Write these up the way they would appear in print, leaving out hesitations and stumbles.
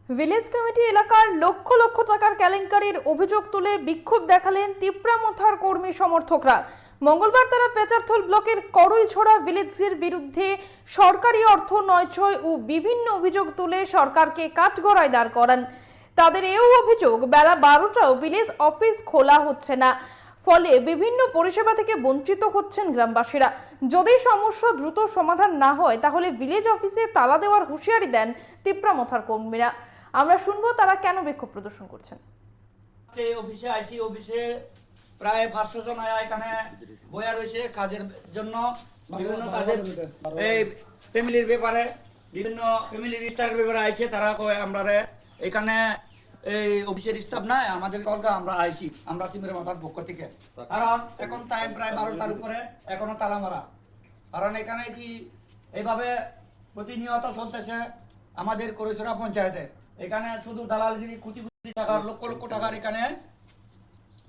Village committee এলাকার লক্ষ লক্ষ টাকার কেলেঙ্কারির অভিযোগ তুলে বিক্ষোভ দেখালেন তিপ্রামথার কর্মী সমর্থকরা। মঙ্গলবার তারা পেচারথল ব্লকের করইছড়া ভিলেজের বিরুদ্ধে সরকারি অর্থ নয়ছয় ও বিভিন্ন অভিযোগ তুলে সরকারকে কাঠগড়ায় দাঁড় করান। তাদের এই অভিযোগ বেলা 12টাও ভিলেজ অফিস খোলা হচ্ছে না, ফলে বিভিন্ন পরিষেবা থেকে বঞ্চিত হচ্ছেন গ্রামবাসীরা। যদি সমস্যা দ্রুত সমাধান না হয় তাহলে ভিলেজ অফিসে তালা দেওয়ার হুঁশিয়ারি দেন তিপ্রামথার কর্মীরা। আমরা শুনবো তারা কেন বিক্ষোভ প্রদর্শন করছেন। অফিসে আইসি, অফিসে প্রায় 500 জন এখানে বয়া রয়েছে কাজের জন্য, বিভিন্ন কাজের এই ফ্যামিলির ব্যাপারে, বিভিন্ন ফ্যামিলির স্টারের ব্যাপারে আইছে। তারা কয় আমরা এখানে এই অফিসের স্টাফ নাই, আমাদের কলকা আমরা আইসি, আমরা তিপ্রামথার পক্ষ থেকে। কারণ এখন টাইম প্রায় 12টার উপরে, এখনো তালা মারা। কারণ এখানে কি এইভাবে প্রতিনিয়ত চলতেছে আমাদের করইছড়া পঞ্চায়েতে। এখানে শুধু দালালগিরি, কোটি কোটি টাকার, লক্ষ লক্ষ টাকার, এখানে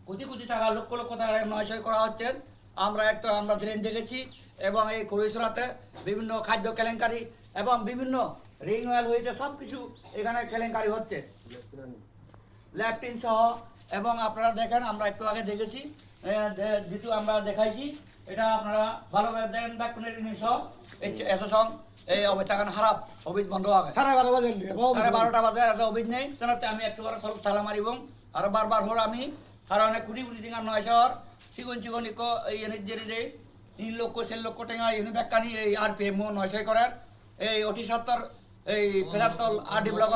কোটি কোটি টাকা, লক্ষ লক্ষ টাকার নয়শয় করা হচ্ছে। আমরা ড্রেন দেখেছি এবং এই করইছড়াতে বিভিন্ন খাদ্য কেলেঙ্কারি এবং বিভিন্ন রিং অয়েল হয়েছে, সব কিছু এখানে কেলেঙ্কারি হচ্ছে, ল্যাপটিন সহ। এবং আপনারা দেখেন, আমরা একটু আগে দেখেছি, যেহেতু আমরা দেখাইছি, এটা আপনারা ভালোভাবে দেখেন। ব্যাকুনের সহ এসং এই অবস্থান খারাপ, অভিজ বন্ধ হবে 12:30 বাজে অভিজ নেই। আমি একটু তালা মারিব আর বারবার হর আমি কারণ কুড়ি কুড়ি টিঙা 900 চিকন চিকন এই জেরি 3 লক্ষ 4 লক্ষ টাকা ইউনি ব্যাকানি এই আর পি এম 900 করার এই অতি 70 এই পেরাতল আর ডি ব্লক